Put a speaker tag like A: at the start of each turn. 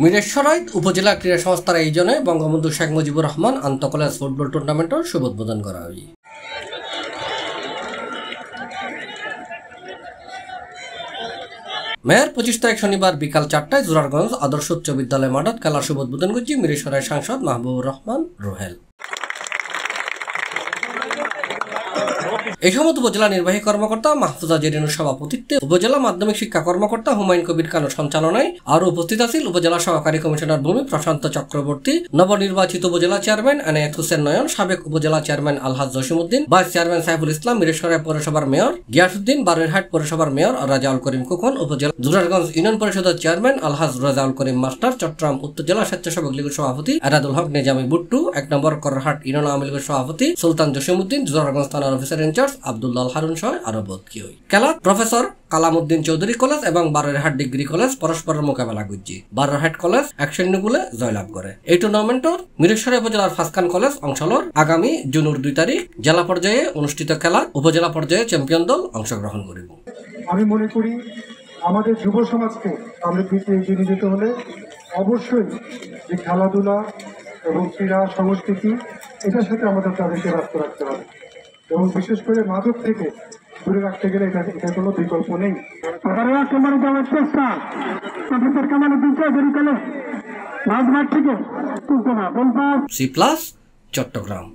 A: মিরেশ্বরাইত উপজেলা ক্রীড়া সংস্থার আয়োজনে বঙ্গবন্ধু শেখ মুজিবুর রহমান আন্তঃকলেজ ফুটবল টুর্নামেন্টের শুভ উদ্বোধন করা হয়। মেয়র 25 তারিখ শনিবার বিকাল 4টায় জোরারগঞ্জ আদর্শ উচ্চ বিদ্যালয় মাঠত খেলার শুভ উদ্বোধন করছে মিরেশ্বরাই সাংসদ মাহবুবুর রহমান রোহেল। এই সময় উপজেলা নির্বাহী কর্মকর্তা মাহফুজা জেরিনুর সভাপতিত্বে উপজেলা মাধ্যমিক শিক্ষা কর্মকর্তা হুমায়ুন কবির খানের সঞ্চালনায় আরও উপস্থিত আছেন উপজেলা সহকারী কমিশনার ভূমি প্রশান্ত চক্রবর্তী, নবনির্বাচিত উপজেলা চেয়ারম্যান এনায়েত হোসেন নয়ন, সাবেক উপজেলা চেয়ারম্যান আলহাজ জসিমউদ্দিন, ভাইস চেয়ারম্যান সাইফুল ইসলাম, মিরেশ্বরাই পৌরসভার মেয়র গিয়াসউদ্দিন, বারুইরহাট পৌরসভার মেয়র রাজাউল করিম খোকন, উপজেলা জোরারগঞ্জ ইউনিয়ন পরিষদের চেয়ারম্যান আলহাজ রাজাউল করিম মাস্টার, চট্টগ্রাম উত্তর জেলা স্বেচ্ছাসেবক লীগের সভাপতি এরাদুল হক নিজামী বুট্টু, 1 নম্বর কররহাট ইউনিয়ন আওয়ামী লীগের সভাপতি সুলতান জসিমউদ্দিন, জোরারগঞ্জ থানার অফিসার ইনচার্জ আব্দুল্লাহ হারুন সহ আরো বোধকি হই। খেলা প্রফেসর কালামউদ্দিন চৌধুরী কলেজ এবং বারুইরহাট ডিগ্রি কলেজ পরস্পরের মোকাবেলা করছে। বারুইরহাট কলেজ 1-0 গোলে জয়লাভ করে। এই টুর্নামেন্টর মিরেশ্বরাই উপজেলার ফাসকান কলেজ অংশলর আগামী জুনের 2 তারিখ জেলা পর্যায়ে অনুষ্ঠিত খেলা উপজেলা পর্যায়ে চ্যাম্পিয়ন দল অংশগ্রহণ করিব।
B: আমি মনে করি আমাদের যুব সমাজকে সমৃদ্ধিতে এগিয়ে নিয়ে যেতে হলে অবশ্যই যে খেলাধুলা এবং ক্রীড়া সংস্কৃতি এটার সাথে আমাদের তাদেরকে ব্যস্ত রাখতে হবে এবং বিশেষ করে মাদক থেকে দূরে রাখতে গেলে এটা কোনো বিকল্প নেই।
A: C+ চট্টগ্রাম।